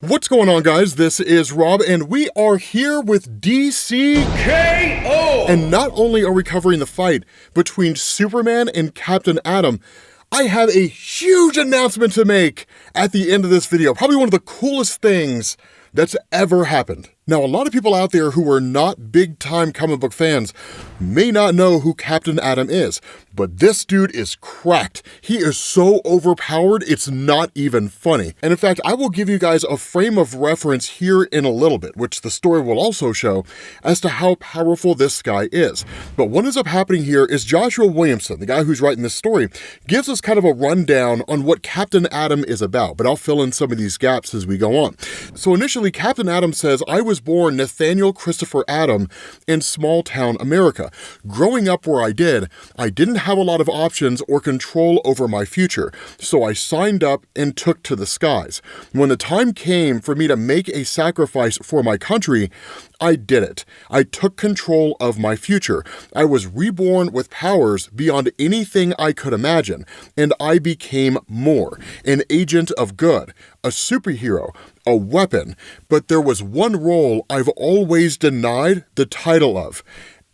What's going on, guys? This is Rob, and we are here with DC KO! And not only are we covering the fight between Superman and Captain Atom, I have a huge announcement to make at the end of this video. Probably one of the coolest things that's ever happened. Now, a lot of people out there who are not big-time comic book fans may not know who Captain Atom is, but this dude is cracked. He is so overpowered, it's not even funny. And in fact, I will give you guys a frame of reference here in a little bit, which the story will also show, as to how powerful this guy is. But what ends up happening here is Joshua Williamson, the guy who's writing this story, gives us kind of a rundown on what Captain Atom is about, but I'll fill in some of these gaps as we go on. So initially, Captain Atom says, I was born Nathaniel Christopher Atom in small town America. Growing up where I didn't have a lot of options or control over my future, so I signed up and took to the skies. When the time came for me to make a sacrifice for my country, I did it. I took control of my future. I was reborn with powers beyond anything I could imagine, and I became more, an agent of good, a superhero, a weapon. But there was one role I've always denied the title of: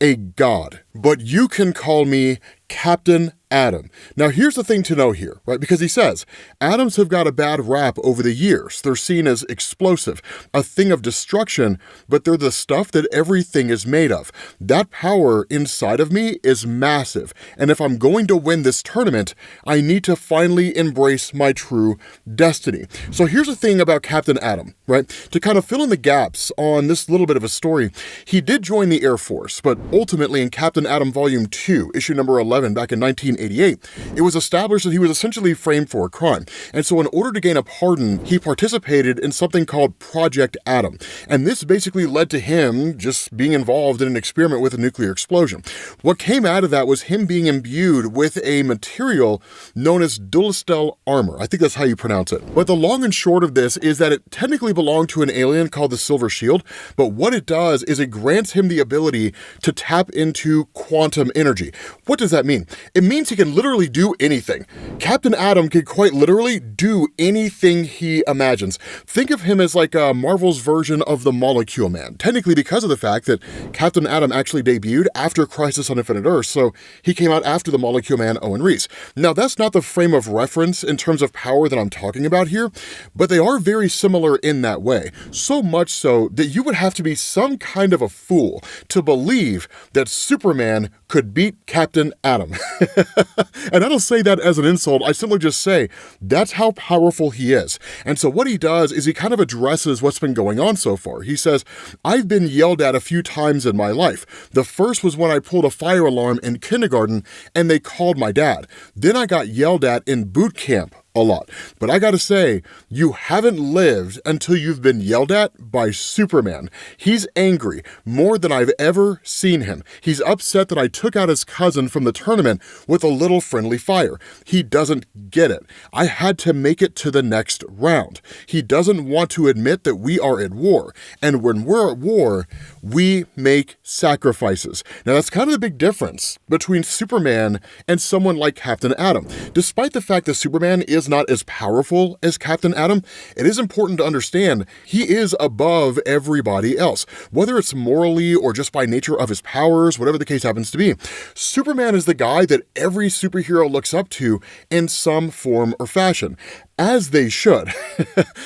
a god. But you can call me Captain Atom. Now here's the thing to know here, right? Because he says, atoms have got a bad rap over the years. They're seen as explosive, a thing of destruction, but they're the stuff that everything is made of. That power inside of me is massive, and if I'm going to win this tournament, I need to finally embrace my true destiny. So here's the thing about Captain Atom, right? To kind of fill in the gaps on this little bit of a story, he did join the Air Force, but ultimately in Captain Atom Volume 2, issue number 11, back in 1988, it was established that he was essentially framed for a crime. And so in order to gain a pardon, he participated in something called Project Atom. And this basically led to him just being involved in an experiment with a nuclear explosion. What came out of that was him being imbued with a material known as Dulastel armor. I think that's how you pronounce it. But the long and short of this is that it technically belonged to an alien called the Silver Shield, but what it does is it grants him the ability to tap into quantum energy. What does that mean? It means he can literally do anything. Captain Atom can quite literally do anything he imagines. Think of him as like Marvel's version of the Molecule Man, technically because of the fact that Captain Atom actually debuted after Crisis on Infinite Earths, so he came out after the Molecule Man Owen Reese. Now that's not the frame of reference in terms of power that I'm talking about here, but they are very similar in that way. So much so that you would have to be some kind of a fool to believe that Superman could beat Captain Atom. And I don't say that as an insult, I simply just say that's how powerful he is. And so what he does is he kind of addresses what's been going on so far. He says, I've been yelled at a few times in my life. The first was when I pulled a fire alarm in kindergarten and they called my dad. Then I got yelled at in boot camp a lot. But I gotta say, you haven't lived until you've been yelled at by Superman. He's angry, more than I've ever seen him. He's upset that I took out his cousin from the tournament with a little friendly fire. He doesn't get it. I had to make it to the next round. He doesn't want to admit that we are at war. And when we're at war, we make sacrifices. Now that's kind of the big difference between Superman and someone like Captain Atom. Despite the fact that Superman is not as powerful as Captain Atom, it is important to understand he is above everybody else. Whether it's morally or just by nature of his powers, whatever the case happens to be, Superman is the guy that every superhero looks up to in some form or fashion. As they should.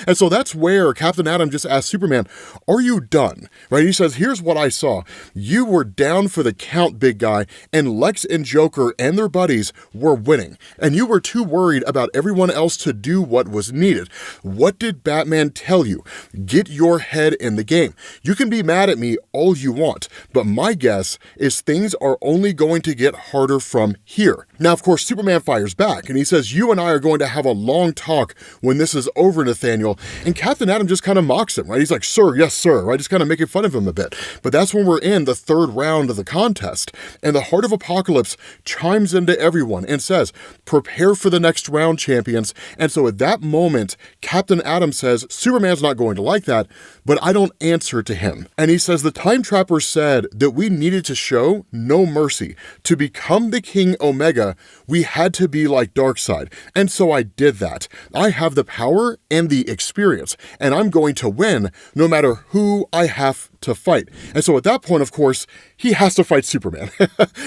And so that's where Captain Atom just asked Superman, are you done? Right? He says, here's what I saw. You were down for the count, big guy, and Lex and Joker and their buddies were winning. And you were too worried about everyone else to do what was needed. What did Batman tell you? Get your head in the game. You can be mad at me all you want, but my guess is things are only going to get harder from here. Now, of course, Superman fires back, and he says, you and I are going to have a long talk when this is over, Nathaniel. And Captain Atom just kind of mocks him, right? He's like, sir, yes, sir, right? Just kind of making fun of him a bit. But that's when we're in the third round of the contest. And the Heart of Apocalypse chimes into everyone and says, prepare for the next round, champions. And so at that moment, Captain Atom says, Superman's not going to like that, but I don't answer to him. And he says, the Time Trapper said that we needed to show no mercy. To become the King Omega, we had to be like Darkseid. And so I did that. I have the power and the experience, and I'm going to win no matter who I have to fight. And so at that point, of course, he has to fight Superman.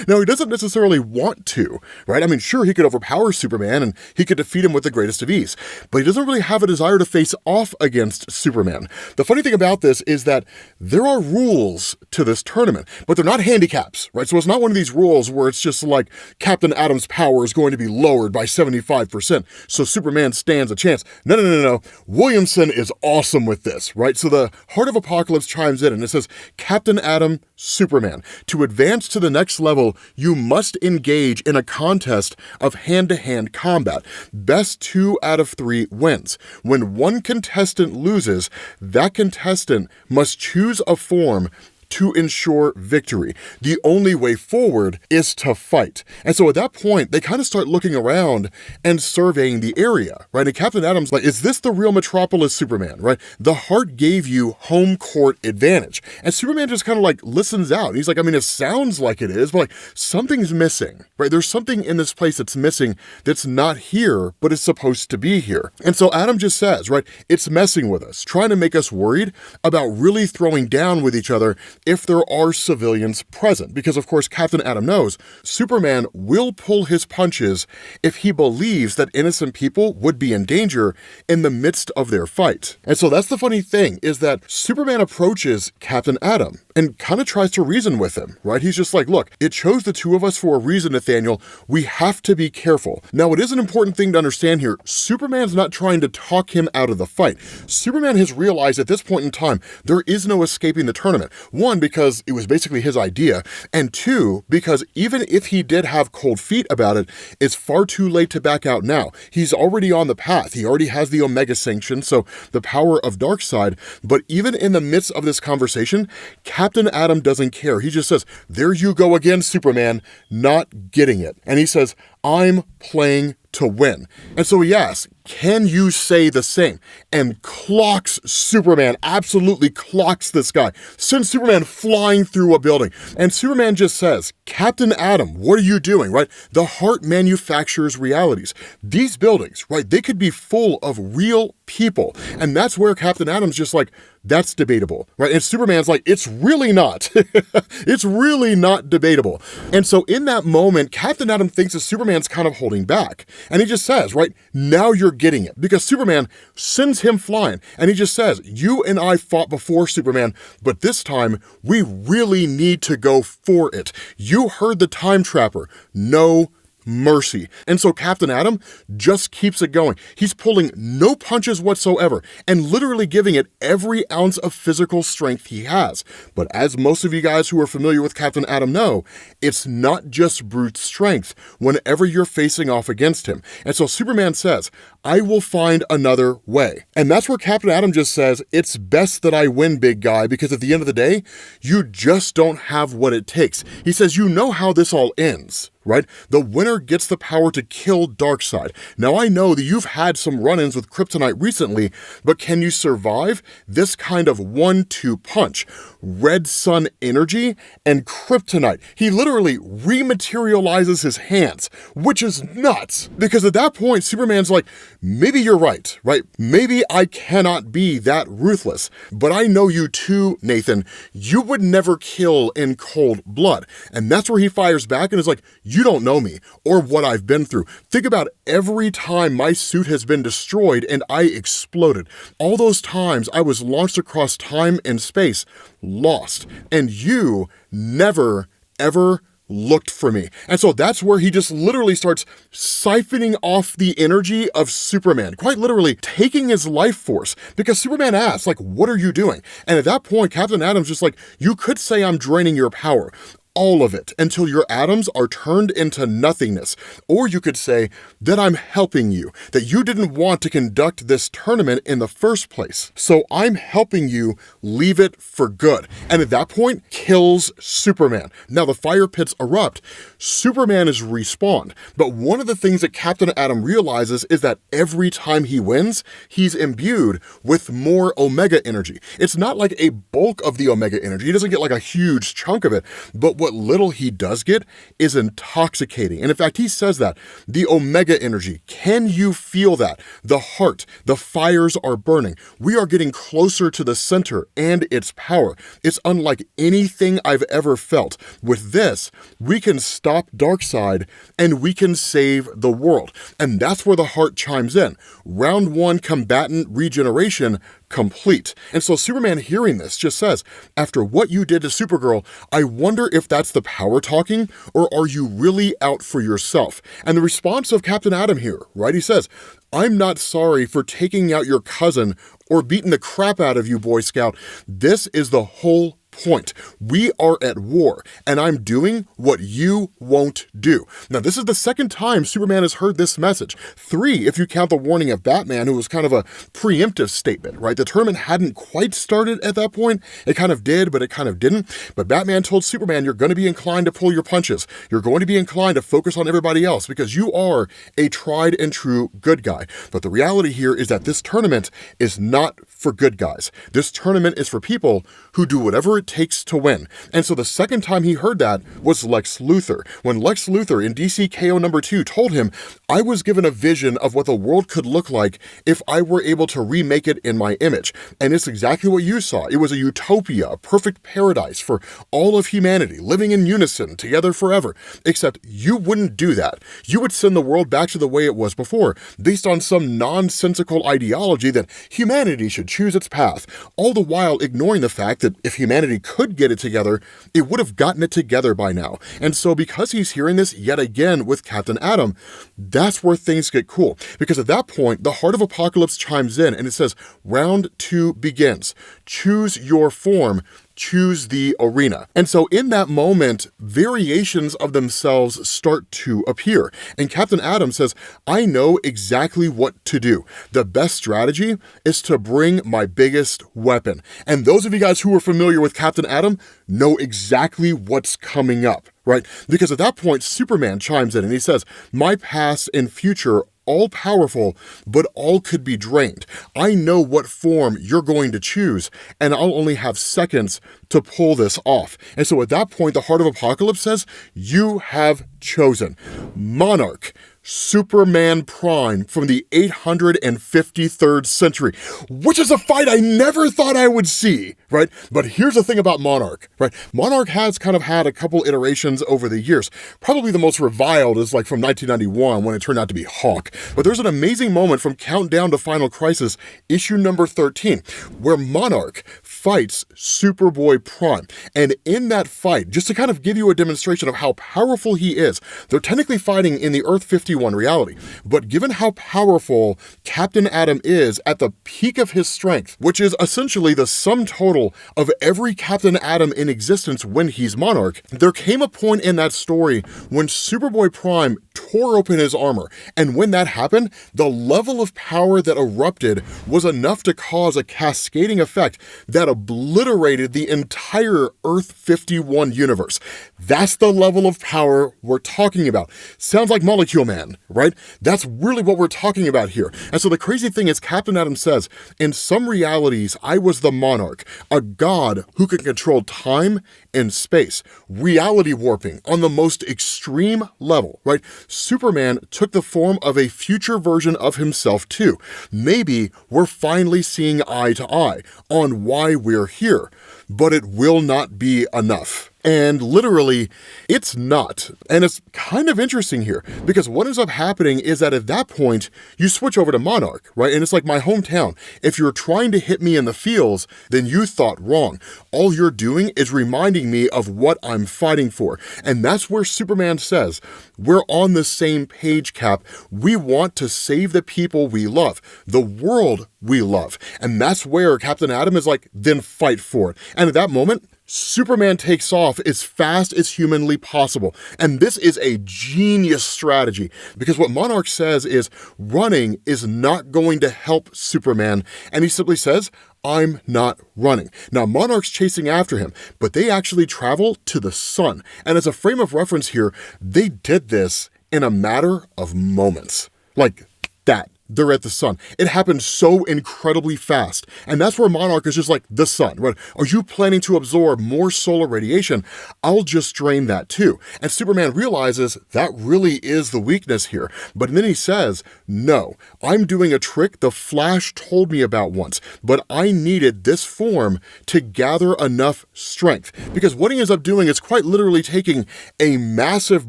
Now, he doesn't necessarily want to, right? I mean, sure, he could overpower Superman and he could defeat him with the greatest of ease, but he doesn't really have a desire to face off against Superman. The funny thing about this is that there are rules to this tournament, but they're not handicaps, right? So it's not one of these rules where it's just like Captain Atom's power is going to be lowered by 75%, so Superman stands a chance. No. Williamson is awesome with this, right? So the Heart of Apocalypse chimes in and it says, Captain Atom, Superman. To advance to the next level, you must engage in a contest of hand-to-hand combat. Best 2 out of 3 wins. When one contestant loses, that contestant must choose a form to ensure victory. The only way forward is to fight. And so at that point, they kind of start looking around and surveying the area, right? And Captain Atom's like, is this the real Metropolis, Superman, right? The Heart gave you home court advantage. And Superman just kind of like listens out. He's like, I mean, it sounds like it is, but like something's missing, right? There's something in this place that's missing that's not here, but is supposed to be here. And so Atom just says, right, it's messing with us, trying to make us worried about really throwing down with each other if there are civilians present. Because of course, Captain Atom knows Superman will pull his punches if he believes that innocent people would be in danger in the midst of their fight. And so that's the funny thing, is that Superman approaches Captain Atom and kind of tries to reason with him, right? He's just like, look, it chose the two of us for a reason, Nathaniel. We have to be careful. Now, it is an important thing to understand here. Superman's not trying to talk him out of the fight. Superman has realized at this point in time, there is no escaping the tournament. One, because it was basically his idea, and two, because even if he did have cold feet about it, it's far too late to back out now. He's already on the path. He already has the Omega Sanction, so the power of Darkseid. But even in the midst of this conversation, Captain Atom doesn't care. He just says, there you go again, Superman, not getting it. And he says, I'm playing to win. And so he asks, can you say the same? And clocks Superman, absolutely clocks this guy. Sends Superman flying through a building. And Superman just says, Captain Atom, what are you doing, right? The Heart manufactures realities. These buildings, right, they could be full of real people. And that's where Captain Atom's just like, that's debatable, right? And Superman's like, it's really not. It's really not debatable. And so in that moment, Captain Atom thinks that Superman's kind of holding back. And he just says, right, now you're getting it. Because Superman sends him flying. And he just says, you and I fought before, Superman, but this time we really need to go for it. You heard the time trapper. No mercy. And so Captain Atom just keeps it going. He's pulling no punches whatsoever and literally giving it every ounce of physical strength he has. But as most of you guys who are familiar with Captain Atom know, it's not just brute strength whenever you're facing off against him. And so Superman says, I will find another way. And that's where Captain Atom just says, it's best that I win, big guy, because at the end of the day, you just don't have what it takes. He says, you know how this all ends, right? The winner gets the power to kill Darkseid. Now, I know that you've had some run-ins with Kryptonite recently, but can you survive this kind of 1-2 punch? Red Sun energy and Kryptonite. He literally rematerializes his hands, which is nuts. Because at that point, Superman's like, maybe you're right? Maybe I cannot be that ruthless. But I know you too, Nathan. You would never kill in cold blood. And that's where he fires back and is like, you don't know me or what I've been through. Think about every time my suit has been destroyed and I exploded. All those times I was launched across time and space, lost. And you never, ever looked for me. And so that's where he just literally starts siphoning off the energy of Superman, quite literally taking his life force, because Superman asks, like, what are you doing? And at that point, Captain Atom's just like, you could say I'm draining your power. All of it, until your atoms are turned into nothingness. Or you could say that I'm helping you, that you didn't want to conduct this tournament in the first place. So I'm helping you leave it for good. And at that point, kills Superman. Now the fire pits erupt. Superman is respawned. But one of the things that Captain Atom realizes is that every time he wins, he's imbued with more Omega energy. It's not like a bulk of the Omega energy. He doesn't get like a huge chunk of it. But what little he does get is intoxicating. And in fact, he says that the Omega energy, can you feel that? The heart, the fires are burning. We are getting closer to the center and its power. It's unlike anything I've ever felt. With this, we can stop Darkseid and we can save the world. And that's where the heart chimes in. Round 1 combatant regeneration complete. And so Superman, hearing this, just says, after what you did to Supergirl, I wonder if that's the power talking, or are you really out for yourself? And the response of Captain Atom here, right? He says, I'm not sorry for taking out your cousin or beating the crap out of you, Boy Scout. This is the whole point. We are at war, and I'm doing what you won't do. Now, this is the second time Superman has heard this message. 3, if you count the warning of Batman, who was kind of a preemptive statement, right? The tournament hadn't quite started at that point. It kind of did, but it kind of didn't. But Batman told Superman, you're going to be inclined to pull your punches. You're going to be inclined to focus on everybody else because you are a tried and true good guy. But the reality here is that this tournament is not for good guys. This tournament is for people who do whatever it takes to win. And so the second time he heard that was Lex Luthor. When Lex Luthor in DC KO number 2 told him, I was given a vision of what the world could look like if I were able to remake it in my image. And it's exactly what you saw. It was a utopia, a perfect paradise for all of humanity, living in unison, together forever. Except you wouldn't do that. You would send the world back to the way it was before, based on some nonsensical ideology that humanity should choose its path, all the while ignoring the fact that if humanity could get it together, it would have gotten it together by now. And so because he's hearing this yet again with Captain Atom, that's where things get cool. Because at that point, the Heart of Apocalypse chimes in and it says, round 2 begins. Choose your form. Choose the arena. And so in that moment, variations of themselves start to appear. And Captain Atom says, I know exactly what to do. The best strategy is to bring my biggest weapon. And those of you guys who are familiar with Captain Atom know exactly what's coming up, right? Because at that point, Superman chimes in and he says, my past and future all powerful, but all could be drained. I know what form you're going to choose, and I'll only have seconds to pull this off. And so at that point, the Heart of Apocalypse says, you have chosen Monarch, Superman Prime from the 853rd century, which is a fight I never thought I would see, right? But here's the thing about Monarch, right? Monarch has kind of had a couple iterations over the years. Probably the most reviled is like from 1991 when it turned out to be Hawk. But there's an amazing moment from Countdown to Final Crisis, issue number 13, where Monarch fights Superboy Prime. And in that fight, just to kind of give you a demonstration of how powerful he is, they're technically fighting in the Earth 51 reality. But given how powerful Captain Atom is at the peak of his strength, which is essentially the sum total of every Captain Atom in existence when he's Monarch, there came a point in that story when Superboy Prime tore open his armor. And when that happened, the level of power that erupted was enough to cause a cascading effect that obliterated the entire Earth 51 universe. That's the level of power we're talking about. Sounds like Molecule Man, right? That's really what we're talking about here. And so the crazy thing is Captain Atom says, in some realities, I was the Monarch, a god who can control time and space, reality warping on the most extreme level, right? Superman took the form of a future version of himself too. Maybe we're finally seeing eye to eye on why we're here, but it will not be enough. And literally, it's not. And it's kind of interesting here because what ends up happening is that at that point, you switch over to Monarch, right? And it's like my hometown. If you're trying to hit me in the feels, then you thought wrong. All you're doing is reminding me of what I'm fighting for. And that's where Superman says, we're on the same page, Cap. We want to save the people we love, the world we love. And that's where Captain Atom is like, then fight for it. And at that moment, Superman takes off as fast as humanly possible. And this is a genius strategy because what Monarch says is running is not going to help Superman. And he simply says, I'm not running. Now, Monarch's chasing after him, but they actually travel to the sun. And as a frame of reference here, they did this in a matter of moments. Like that. they're at the sun. It happened so incredibly fast. And that's where Monarch is just like, the sun, right? Are you planning to absorb more solar radiation? I'll just drain that too. And Superman realizes that really is the weakness here. But then he says, no, I'm doing a trick the Flash told me about once, but I needed this form to gather enough strength. Because what he ends up doing is quite literally taking a massive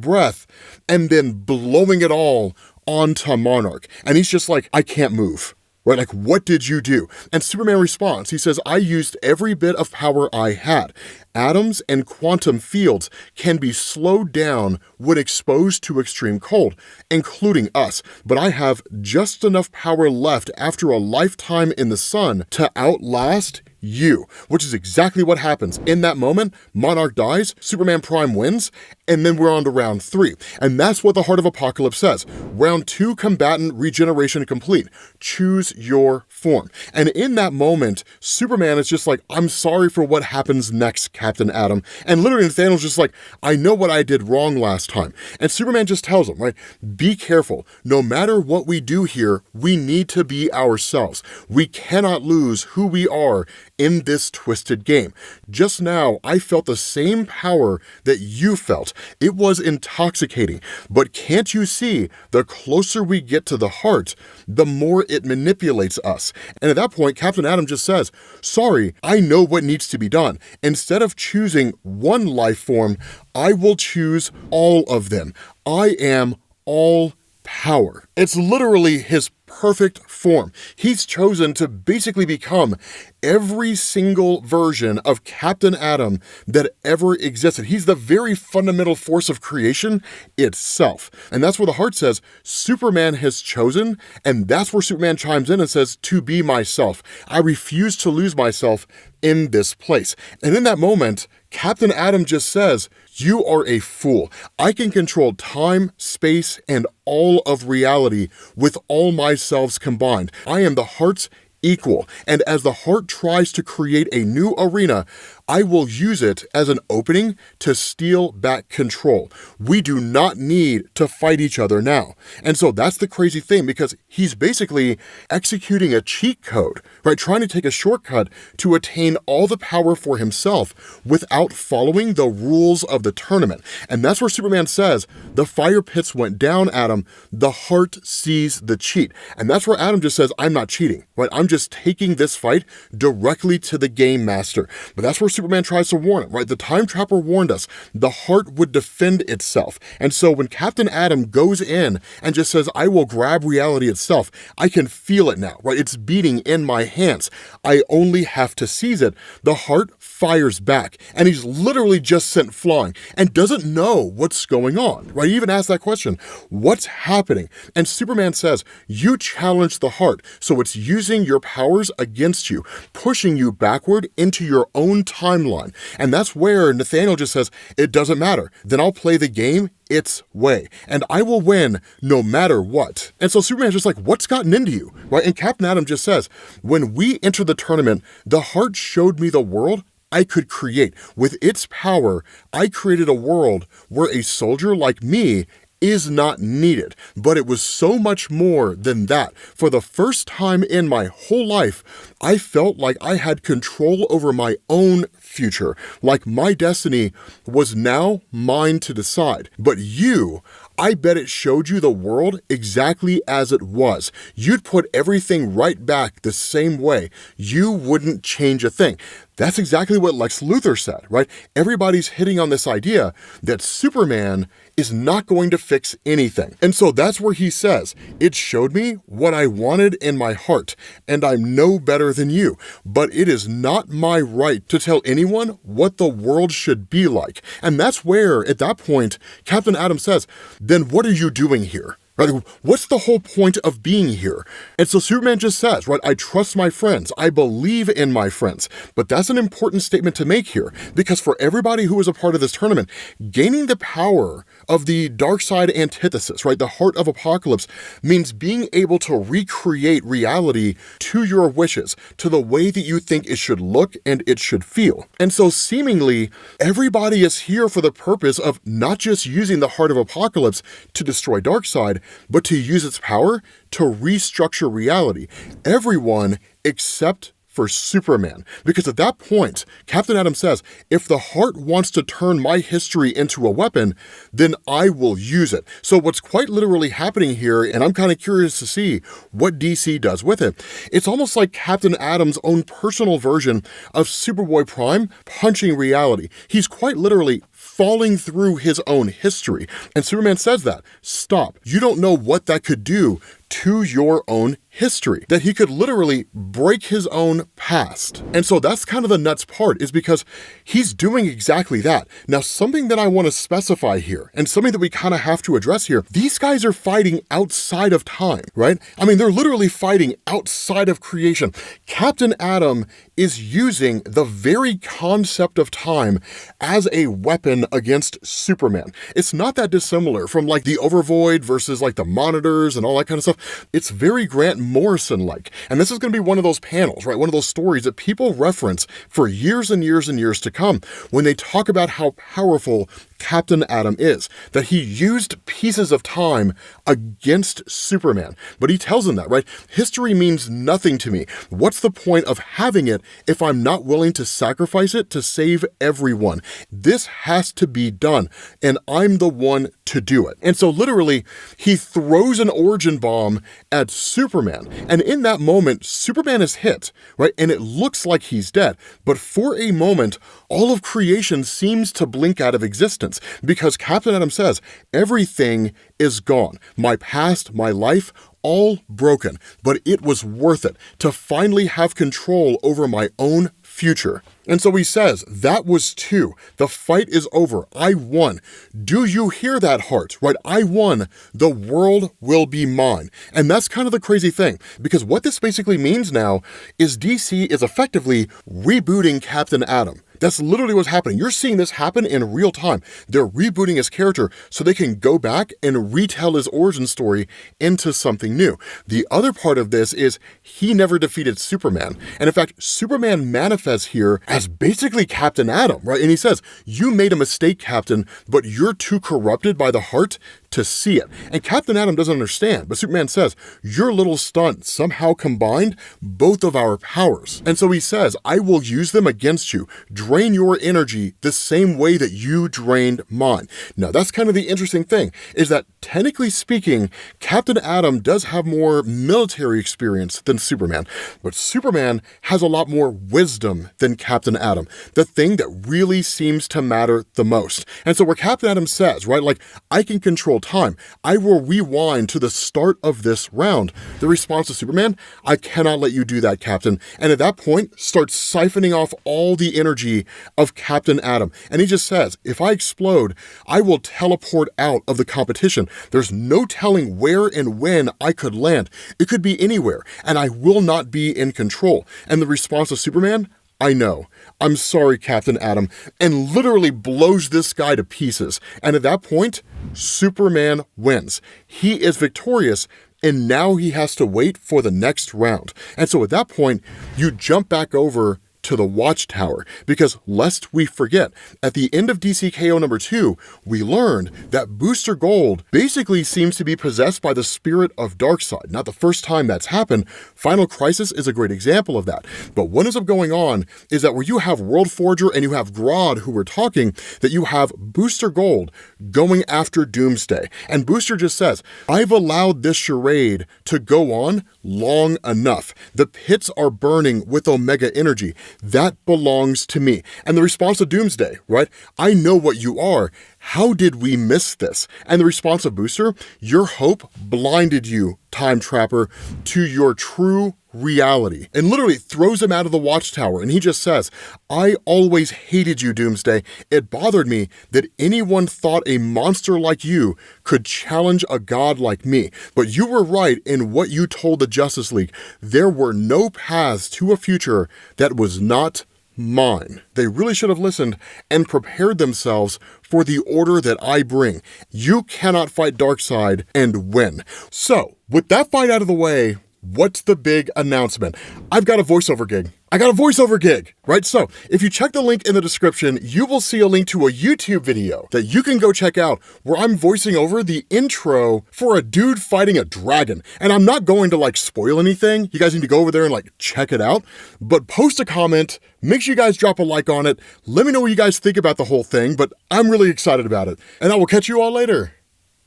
breath and then blowing it all onto Monarch. And he's just like, I can't move. Right? Like, what did you do? And Superman responds. He says, I used every bit of power I had. Atoms and quantum fields can be slowed down when exposed to extreme cold, including us. But I have just enough power left after a lifetime in the sun to outlast you, which is exactly what happens. In that moment, Monarch dies, Superman Prime wins, and then we're on to round 3. And that's what the Heart of Apocalypse says. Round 2, combatant regeneration complete. Choose your form. And in that moment, Superman is just like, I'm sorry for what happens next, Captain Atom. And literally Nathaniel's just like, I know what I did wrong last time. And Superman just tells him, right, be careful. No matter what we do here, we need to be ourselves. We cannot lose who we are in this twisted game. Just now, I felt the same power that you felt. It was intoxicating. But can't you see, the closer we get to the heart, the more it manipulates us. And at that point, Captain Atom just says, sorry, I know what needs to be done. Instead of choosing one life form, I will choose all of them. I am all power. It's literally his perfect form. He's chosen to basically become every single version of Captain Atom that ever existed. He's the very fundamental force of creation itself. And that's where the heart says, Superman has chosen, and that's where Superman chimes in and says, to be myself. I refuse to lose myself in this place. And in that moment, Captain Atom just says, you are a fool. I can control time, space, and all of reality with all my selves combined. I am the heart's equal. And as the heart tries to create a new arena, I will use it as an opening to steal back control. We do not need to fight each other now. And so that's the crazy thing, because he's basically executing a cheat code, right? Trying to take a shortcut to attain all the power for himself without following the rules of the tournament. And that's where Superman says, the fire pits went down, Atom. The heart sees the cheat. And that's where Atom just says, I'm not cheating, right? I'm just taking this fight directly to the game master. But that's where Superman tries to warn him, right? The time trapper warned us the heart would defend itself. And so when Captain Atom goes in and just says, I will grab reality itself, I can feel it now, right? It's beating in my hands. I only have to seize it. The heart fires back, and he's literally just sent flying and doesn't know what's going on, right? He even asks that question, what's happening? And Superman says, you challenged the heart, so it's using your powers against you, pushing you backward into your own timeline. And that's where Nathaniel just says, it doesn't matter. Then I'll play the game its way, and I will win no matter what. And so Superman's just like, what's gotten into you, right? And Captain Atom just says, when we entered the tournament, the heart showed me the world I could create. With its power, I created a world where a soldier like me is not needed. But it was so much more than that. For the first time in my whole life, I felt like I had control over my own future, like my destiny was now mine to decide. But you, I bet it showed you the world exactly as it was. You'd put everything right back the same way. You wouldn't change a thing. That's exactly what Lex Luthor said, right? Everybody's hitting on this idea that Superman is not going to fix anything. And so that's where he says, it showed me what I wanted in my heart, and I'm no better than you. But it is not my right to tell anyone what the world should be like. And that's where, at that point, Captain Atom says, then what are you doing here? Right? What's the whole point of being here? And so Superman just says, right, I trust my friends. I believe in my friends. But that's an important statement to make here, because for everybody who was a part of this tournament, gaining the power of the dark side antithesis, right, the heart of Apocalypse, means being able to recreate reality to your wishes, to the way that you think it should look and it should feel. And so seemingly, everybody is here for the purpose of not just using the heart of Apocalypse to destroy Darkseid, but to use its power to restructure reality. Everyone except for Superman. Because at that point, Captain Atom says, if the heart wants to turn my history into a weapon, then I will use it. So what's quite literally happening here, and I'm kind of curious to see what DC does with it, it's almost like Captain Atom's own personal version of Superboy Prime punching reality. He's quite literally falling through his own history. And Superman says that, stop, you don't know what that could do to your own history, that he could literally break his own past. And so that's kind of the nuts part, is because he's doing exactly that. Now, something that I want to specify here, and something that we kind of have to address here, these guys are fighting outside of time, right? I mean, they're literally fighting outside of creation. Captain Atom is using the very concept of time as a weapon against Superman. It's not that dissimilar from like the Overvoid versus like the Monitors and all that kind of stuff. It's very Grant Morrison-like. And this is going to be one of those panels, right? One of those stories that people reference for years and years and years to come when they talk about how powerful Captain Atom is, that he used pieces of time against Superman. But he tells him that, right? History means nothing to me. What's the point of having it if I'm not willing to sacrifice it to save everyone? This has to be done, and I'm the one to do it. And so literally, he throws an origin bomb at Superman. And in that moment, Superman is hit, right? And it looks like he's dead. But for a moment, all of creation seems to blink out of existence, because Captain Atom says, everything is gone. My past, my life, all broken, but it was worth it to finally have control over my own future. And so he says, that was 2. The fight is over. I won. Do you hear that, heart? Right? I won. The world will be mine. And that's kind of the crazy thing, because what this basically means now is DC is effectively rebooting Captain Atom. That's literally what's happening. You're seeing this happen in real time. They're rebooting his character so they can go back and retell his origin story into something new. The other part of this is he never defeated Superman. And in fact, Superman manifests here as basically Captain Atom, right? And he says, you made a mistake, Captain, but you're too corrupted by the heart to see it. And Captain Atom doesn't understand, but Superman says, your little stunt somehow combined both of our powers. And so he says, I will use them against you, drain your energy the same way that you drained mine. Now, that's kind of the interesting thing, is that technically speaking, Captain Atom does have more military experience than Superman, but Superman has a lot more wisdom than Captain Atom, the thing that really seems to matter the most. And so where Captain Atom says, right, like, I can control time, I will rewind to the start of this round. The response to Superman, I cannot let you do that, Captain. And at that point, starts siphoning off all the energy of Captain Atom. And he just says, if I explode, I will teleport out of the competition. There's no telling where and when I could land. It could be anywhere, and I will not be in control. And the response of Superman, I know. I'm sorry, Captain Atom, and literally blows this guy to pieces. And at that point, Superman wins. He is victorious, and now he has to wait for the next round. And so at that point, you jump back over to the Watchtower, because lest we forget, at the end of DCKO number 2, we learned that Booster Gold basically seems to be possessed by the spirit of Darkseid. Not the first time that's happened. Final Crisis is a great example of that. But what ends up going on is that where you have World Forger and you have Grodd who were talking, that you have Booster Gold going after Doomsday. And Booster just says, I've allowed this charade to go on long enough. The pits are burning with Omega energy. That belongs to me. And the response of Doomsday, right? I know what you are. How did we miss this? And the response of Booster, your hope blinded you, Time Trapper, to your true reality. And literally throws him out of the Watchtower. And he just says, I always hated you, Doomsday. It bothered me that anyone thought a monster like you could challenge a god like me. But you were right in what you told the Justice League. There were no paths to a future that was not mine. They really should have listened and prepared themselves for the order that I bring. You cannot fight Darkseid and win. So, with that fight out of the way, what's the big announcement? I've got a voiceover gig. I got a voiceover gig, right? So if you check the link in the description, you will see a link to a YouTube video that you can go check out where I'm voicing over the intro for a dude fighting a dragon. And I'm not going to like spoil anything. You guys need to go over there and like check it out, but post a comment, make sure you guys drop a like on it. Let me know what you guys think about the whole thing, but I'm really excited about it. And I will catch you all later.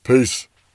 Peace.